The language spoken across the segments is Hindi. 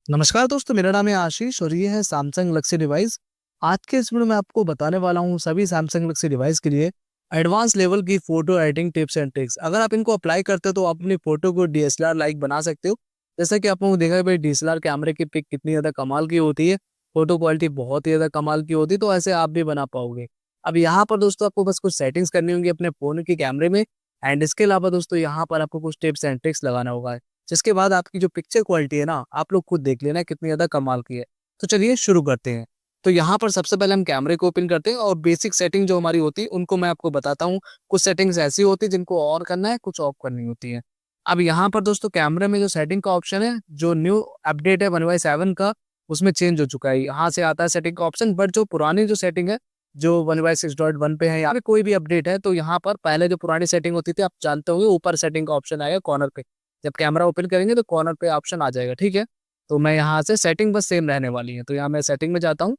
नमस्कार दोस्तों, मेरा नाम है आशीष और ये है सैमसंग गैलेक्सी डिवाइस। आज के इस वीडियो में आपको बताने वाला हूँ सभी सैमसंग गैलेक्सी डिवाइस के लिए एडवांस लेवल की photo editing tips and tricks. अगर आप इनको अप्लाई करते हो तो आप अपनी फोटो को डीएसएलआर लाइक बना सकते हो। जैसा कि आप लोगों ने देखा है भाई, डीएसएलआर कैमरे की पिक कितनी ज़्यादा कमाल की होती है, फोटो क्वालिटी बहुत ही ज़्यादा कमाल की होती है, तो ऐसे आप भी बना पाओगे। अब यहाँ पर दोस्तों आपको बस कुछ सेटिंग्स करनी होंगी अपने फ़ोन के कैमरे में। एंड इसके अलावा दोस्तों यहाँ पर आपको कुछ टिप्स एंड ट्रिक्स लगाना होगा, जिसके बाद आपकी जो पिक्चर क्वालिटी है ना, आप लोग खुद देख लेना कितनी ज़्यादा कमाल की है। तो चलिए शुरू करते हैं। तो यहाँ पर सबसे पहले हम कैमरे को ओपन करते हैं और बेसिक सेटिंग जो हमारी होती है उनको मैं आपको बताता हूँ। कुछ सेटिंग्स ऐसी होती है जिनको ऑन करना है, कुछ ऑफ करनी होती है। अब यहाँ पर दोस्तों कैमरे में जो सेटिंग का ऑप्शन है, जो न्यू अपडेट है 1/7 का, उसमें चेंज हो चुका है। यहाँ से आता है सेटिंग का ऑप्शन, बट जो पुरानी जो सेटिंग है, जो 1/6.1 पे है या फिर कोई भी अपडेट है, तो यहाँ पर पहले जो पुरानी सेटिंग होती थी, आप जानते होंगे, ऊपर सेटिंग का ऑप्शन आएगा कॉर्नर पे। जब कैमरा ओपन करेंगे तो कॉर्नर पे ऑप्शन आ जाएगा, ठीक है। तो मैं यहाँ से सेटिंग बस सेम रहने वाली है, तो यहाँ मैं सेटिंग में जाता हूँ।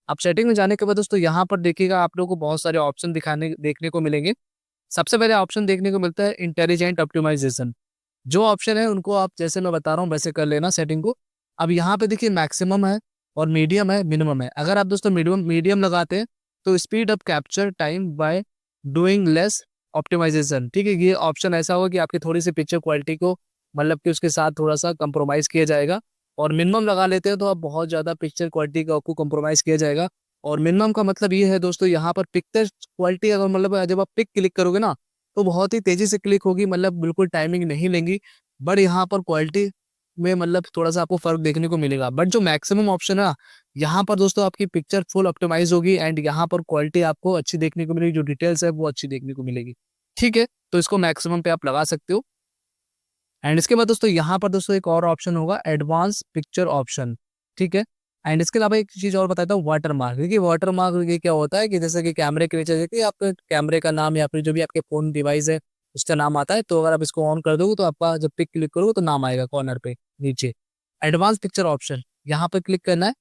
अब सेटिंग में जाने के बाद दोस्तों यहाँ पर देखिएगा, आप लोगों को बहुत सारे ऑप्शन दिखाने देखने को मिलेंगे। सबसे पहले ऑप्शन देखने को मिलता है इंटेलिजेंट ऑप्टिमाइजेशन। जो ऑप्शन है उनको आप, जैसे मैं बता रहा हूँ वैसे कर लेना सेटिंग को। अब यहाँ पे देखिए मैक्सिमम है और मीडियम है, मिनिमम है। अगर आप दोस्तों मीडियम मीडियम लगाते हैं तो speed up capture time by doing less optimisation, ठीक है। ये ऑप्शन ऐसा होगा कि आपकी थोड़ी सी पिक्चर क्वालिटी को, मतलब कि उसके साथ थोड़ा सा कंप्रोमाइज़ किया जाएगा। और मिनिमम लगा लेते हैं तो आप बहुत ज़्यादा पिक्चर क्वालिटी का आपको कंप्रोमाइज़ किया जाएगा। और मिनिमम का मतलब ये है दोस्तों, यहाँ पर पिक्चर क्वालिटी अगर, मतलब जब आप पिक क्लिक करोगे ना, तो बहुत ही तेज़ी से क्लिक होगी, मतलब बिल्कुल टाइमिंग नहीं लेंगी। बट यहाँ पर क्वालिटी में मतलब थोड़ा-सा आपको फ़र्क देखने को मिलेगा। बट जो मैक्सिमम ऑप्शन है ना, यहाँ पर दोस्तों आपकी पिक्चर फुल ऑप्टिमाइज़ होगी एंड यहाँ पर क्वालिटी आपको अच्छी देखने को मिलेगी, जो डिटेल्स है वो अच्छी देखने को मिलेगी। ठीक है? तो इसको मैक्सिमम पे आप लगा सकते हो। एंड इसके बाद दोस्तों यहाँ पर दोस्तों एक और ऑप्शन होगा, एडवांस पिक्चर ऑप्शन, ठीक है। एंड इसके अलावा एक चीज़ और बताता हूँ, वाटरमार्क। देखिए वाटरमार्क ये क्या होता है कि जैसे कि कैमरे के नीचे देखिए आपके कैमरे का नाम या फिर जो भी आपके फ़ोन डिवाइस है उसका नाम आता है, तो अगर आप इसको ऑन कर दोगे तो आपका जब पिक क्लिक करोगे तो नाम आएगा कॉर्नर पे नीचे। एडवांस पिक्चर ऑप्शन, यहाँ पे क्लिक करना है।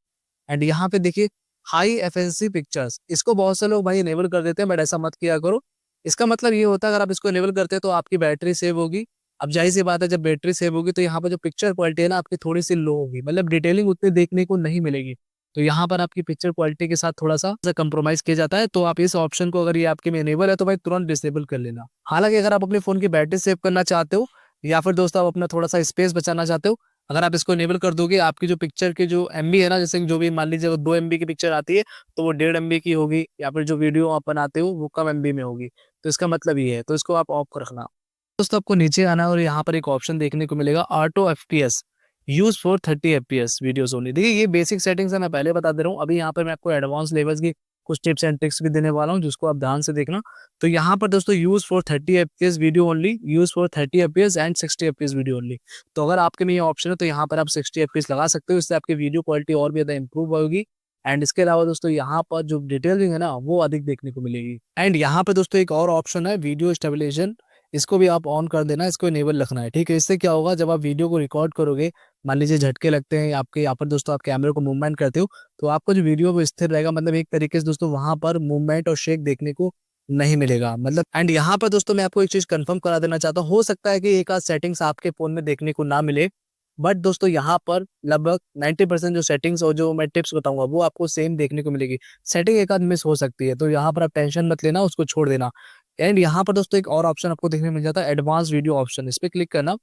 एंड यहाँ पे देखिए हाई एफिशिएंसी पिक्चर्स, इसको बहुत से लोग भाई इनेबल कर देते हैं, बट ऐसा मत किया करो। इसका मतलब ये होता है, अगर आप इसको इनेबल करते हैं तो आपकी बैटरी सेव होगी। अब ज़ाहिर-सी बात है, जब बैटरी सेव होगी तो यहाँ पर जो पिक्चर क्वालिटी है ना आपकी थोड़ी-सी लो होगी, मतलब डिटेलिंग उतनी देखने को नहीं मिलेगी। तो यहाँ पर आपकी पिक्चर क्वालिटी के साथ थोड़ा-सा कंप्रोमाइज़ किया जाता है, तो आप इस ऑप्शन को, अगर ये आपके में इनेबल है तो भाई तुरंत डिसेबल कर लेना। हालाँकि अगर आप अपने फ़ोन की बैटरी सेव करना चाहते हो या फिर दोस्तों आप अपना थोड़ा-सा स्पेस बचाना चाहते हो, अगर आप इसको इनेबल कर दोगे, आपकी जो पिक्चर की जो एमबी है ना, जैसे कि जो भी मान लीजिए अगर 2 एमबी की पिक्चर आती है, तो वो 1.5 एमबी की होगी, या फिर जो वीडियो आप बनाते हो वो कम एमबी में होगी। तो इसका मतलब ये है, तो इसको आप ऑफ रखना। दोस्तों आपको नीचे आना है और यहाँ पर एक ऑप्शन देखने को मिलेगा, auto FPS use for 30 FPS videos only. देखिए ये बेसिक सेटिंग्स है, मैं पहले बता दे रहा हूँ। अभी यहाँ पर मैं आपको एडवांस लेवल्स की कुछ टिप्स एंड ट्रिक्स भी देने वाला हूँ, जिसको आप ध्यान से देखना। तो यहाँ पर दोस्तों use for 30 FPS video only, use for 30 FPS and 60 FPS video only. तो अगर आपके में ये ऑप्शन है तो यहाँ पर आप 60 एफपीएस लगा सकते हो, इससे आपकी वीडियो क्वालिटी और भी ज़्यादा इंप्रूव होगी। एंड इसके अलावा दोस्तों यहाँ पर जो डिटेलिंग है ना वो अधिक देखने को मिलेगी। एंड यहाँ पे दोस्तों एक और ऑप्शन है, वीडियो स्टेबलाइजेशन। इसको भी आप ऑन कर देना, इसको इनेबल रखना है, ठीक है। इससे क्या होगा, जब आप वीडियो को रिकॉर्ड करोगे, मान लीजिए झटके लगते हैं आपके यहाँ पर दोस्तों, आप कैमरे को मूवमेंट करते हो, तो आपका जो वीडियो वो स्थिर रहेगा, मतलब एक तरीके से दोस्तों वहाँ पर मूवमेंट और शेक देखने को नहीं मिलेगा, मतलब। एंड यहाँ पर दोस्तों मैं आपको एक चीज़ कंफर्म करा देना चाहता हूँ, हो सकता है कि एक आध सेटिंग्स आपके फ़ोन में देखने को ना मिले, बट दोस्तों यहाँ पर लगभग 90% जो सेटिंग्स और जो मैं टिप्स बताऊंगा वो आपको सेम देखने को मिलेगी। सेटिंग एक आध मिस हो सकती है, तो यहाँ पर आप टेंशन मत लेना, उसको छोड़ देना। एंड यहाँ पर दोस्तों एक और ऑप्शन आपको देखने को मिल जाता है, एडवांस वीडियो ऑप्शन। इस पे क्लिक करना,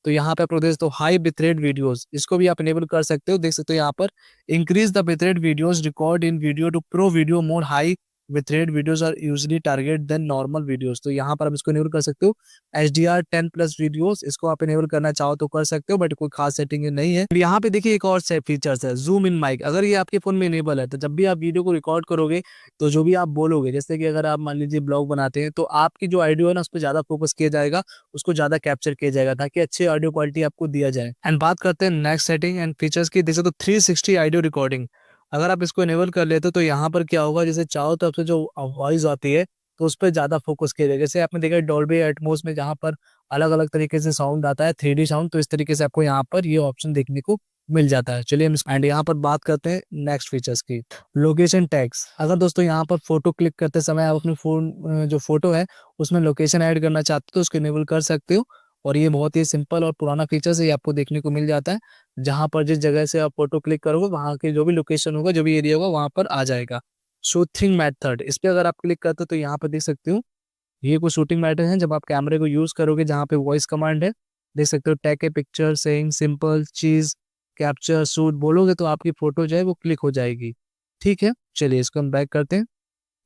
तो यहाँ पे आपको दोस्तों हाई बिटरेट वीडियोस, इसको भी आप इनेबल कर सकते हो। देख सकते हो यहाँ पर, increase the bitrate videos record in video to pro video mode, high bitrate videos are usually target then normal videos. तो यहाँ पर आप इसको इनेबल कर सकते हो। HDR 10+ वीडियोस, इसको आप इनेबल करना चाहो तो कर सकते हो, बट कोई खास सेटिंग नहीं है। यहाँ पे देखिए एक और से फीचर्स है, जूम इन माइक। अगर ये आपके फोन में इनेबल है तो जब भी आप वीडियो को रिकॉर्ड करोगे, तो जो भी आप बोलोगे, जैसे कि अगर आप मान लीजिए ब्लॉग बनाते हैं, तो आपकी जो ऑडियो है ना उस पर ज़्यादा फोकस किया जाएगा, उसको ज़्यादा कैप्चर किया जाएगा, ताकि अच्छी ऑडियो क्वालिटी आपको दिया जाए। एंड बात करते हैं नेक्स्ट सेटिंग एंड फीचर्स की, जैसे तो 360 ऑडियो रिकॉर्डिंग। अगर आप इसको इनेबल कर लेते हो तो यहाँ पर क्या होगा, जैसे चारों तरफ से जो वॉइस आती है तो उस पे ज़्यादा फोकस किया जाएगा। जैसे आपने देखा डॉल्बी एटमॉस में जहाँ पर अलग-अलग तरीके से साउंड आता है, 3D साउंड, तो इस तरीके से आपको यहाँ पर ये ऑप्शन देखने को मिल जाता है। चलिए हम एंड यहाँ पर बात करते हैं नेक्स्ट फीचर्स की, लोकेशन टैग्स। अगर दोस्तों यहाँ पर फोटो क्लिक करते समय आप अपने फ़ोन जो फोटो है उसमें लोकेशन ऐड करना चाहते हो तो उसको इनेबल कर सकते हो। और ये बहुत ही सिंपल और पुराना फीचर्स है, ये आपको देखने को मिल जाता है। जहाँ पर जिस जगह से आप फोटो क्लिक करोगे वहाँ के जो भी लोकेशन होगा, जो भी एरिया होगा, वहाँ पर आ जाएगा। शूटिंग मेथड, इस पे अगर आप क्लिक करते हो तो यहाँ पर देख सकते हो ये कुछ शूटिंग मेथड है। जब आप कैमरे को यूज करोगे, जहाँ पे वॉइस कमांड है, देख सकते हो take a picture saying simple cheese capture shoot बोलोगे तो आपकी फोटो जो है वो क्लिक हो जाएगी। ठीक है, चलिए इसको हम बैक करते हैं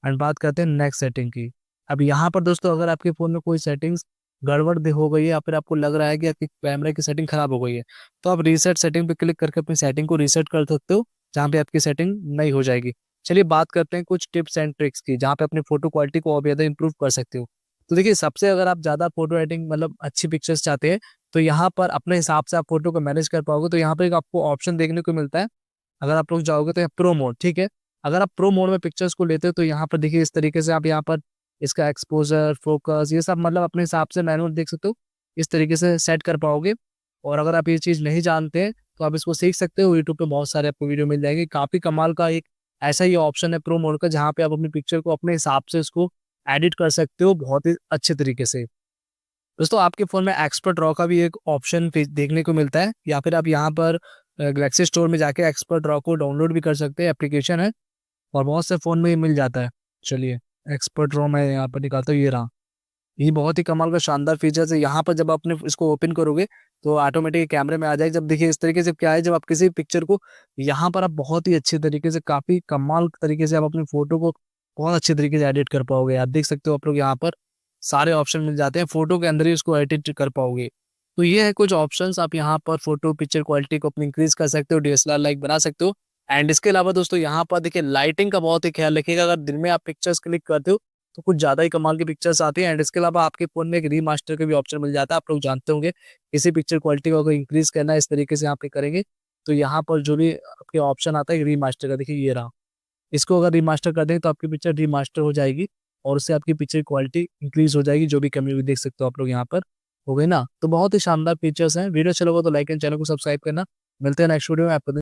एंड बात करते हैं नेक्स्ट सेटिंग की। अब यहाँ पर दोस्तों अगर आपके फ़ोन में कोई सेटिंग्स गड़बड़ हो गई है या फिर आपको लग रहा है कि आपकी कैमरे की सेटिंग खराब हो गई है, तो आप रीसेट सेटिंग पे क्लिक करके अपनी सेटिंग को रीसेट कर सकते हो, जहाँ पे आपकी सेटिंग नई हो जाएगी। चलिए बात करते हैं कुछ टिप्स एंड ट्रिक्स की, जहाँ पे अपनी फोटो क्वालिटी को और भी ज़्यादा इंप्रूव कर सकते हो। तो देखिए, सबसे अगर आप ज़्यादा फोटो एडिटिंग मतलब अच्छी पिक्चर्स चाहते हैं, तो यहाँ पर अपने हिसाब से आप फोटो को मैनेज कर पाओगे। तो यहाँ पर एक आपको ऑप्शन देखने को मिलता है, अगर आप लोग जाओगे तो यहाँ प्रो मोड, ठीक है। अगर आप प्रो मोड में पिक्चर्स को लेते हो तो यहाँ पर देखिए इस तरीके से आप यहाँ पर इसका एक्सपोजर फोकस ये सब मतलब अपने हिसाब से मैनुअल देख सकते हो, इस तरीके से सेट कर पाओगे। और अगर आप ये चीज़ नहीं जानते हैं तो आप इसको सीख सकते हो, यूट्यूब पे बहुत सारे आपको वीडियो मिल जाएंगे। काफ़ी कमाल का एक ऐसा ही ऑप्शन है प्रो मोड का, जहाँ पे आप अपनी पिक्चर को अपने हिसाब से इसको एडिट कर सकते हो बहुत ही अच्छे तरीके से। दोस्तों आपके फ़ोन में एक्सपर्ट रॉ का भी एक ऑप्शन देखने को मिलता है, या फिर आप यहाँ पर गैलेक्सी स्टोर में जाके एक्सपर्ट रॉ को डाउनलोड भी कर सकते हैं, एप्लीकेशन है और बहुत से फ़ोन में ये मिल जाता है। चलिए एक्सपर्ट रॉ मैं यहाँ पर निकालता हूँ, ये रहा। ये बहुत ही कमाल का शानदार फीचर्स है। यहाँ पर जब आपने इसको ओपन करोगे तो ऑटोमेटिक कैमरे में आ जाएगी। जब देखिए इस तरीके से क्या है, जब आप किसी पिक्चर को यहाँ पर आप बहुत ही अच्छे तरीके से काफ़ी कमाल तरीके से आप अपनी फ़ोटो को बहुत अच्छे तरीके से एडिट कर पाओगे। आप देख सकते हो आप लोग यहाँ पर सारे ऑप्शन मिल जाते हैं, फ़ोटो के अंदर ही उसको एडिट कर पाओगे। तो ये है कुछ ऑप्शंस, आप यहाँ पर फ़ोटो पिक्चर क्वालिटी को अपनी इंक्रीज़ कर सकते हो, डीएसएलआर लाइक बना सकते हो। एंड इसके अलावा दोस्तों यहाँ पर देखिए लाइटिंग का बहुत ही ख्याल रखिएगा। अगर दिन में आप पिक्चर्स क्लिक करते हो तो कुछ ज़्यादा ही कमाल की पिक्चर्स आती हैं। एंड इसके अलावा आपके फ़ोन में एक रीमास्टर का भी ऑप्शन मिल जाता है। आप लोग जानते होंगे किसी पिक्चर क्वालिटी को अगर इंक्रीज़ करना है इस तरीके से आप पे करेंगे तो यहाँ पर जो भी आपके ऑप्शन आता है रीमास्टर का, देखिए ये रहा। इसको अगर रीमास्टर कर दें तो आपकी पिक्चर रीमास्टर हो जाएगी और उससे आपकी पिक्चर की क्वालिटी इंक्रीज़ हो जाएगी। जो भी कमी हुई देख सकते हो आप लोग यहाँ पर, हो गई ना? तो बहुत ही शानदार फीचर्स हैं। वीडियो अच्छा लगा तो लाइक एंड चैनल को सब्सक्राइब करना। मिलते हैं नेक्स्ट वीडियो में आपको।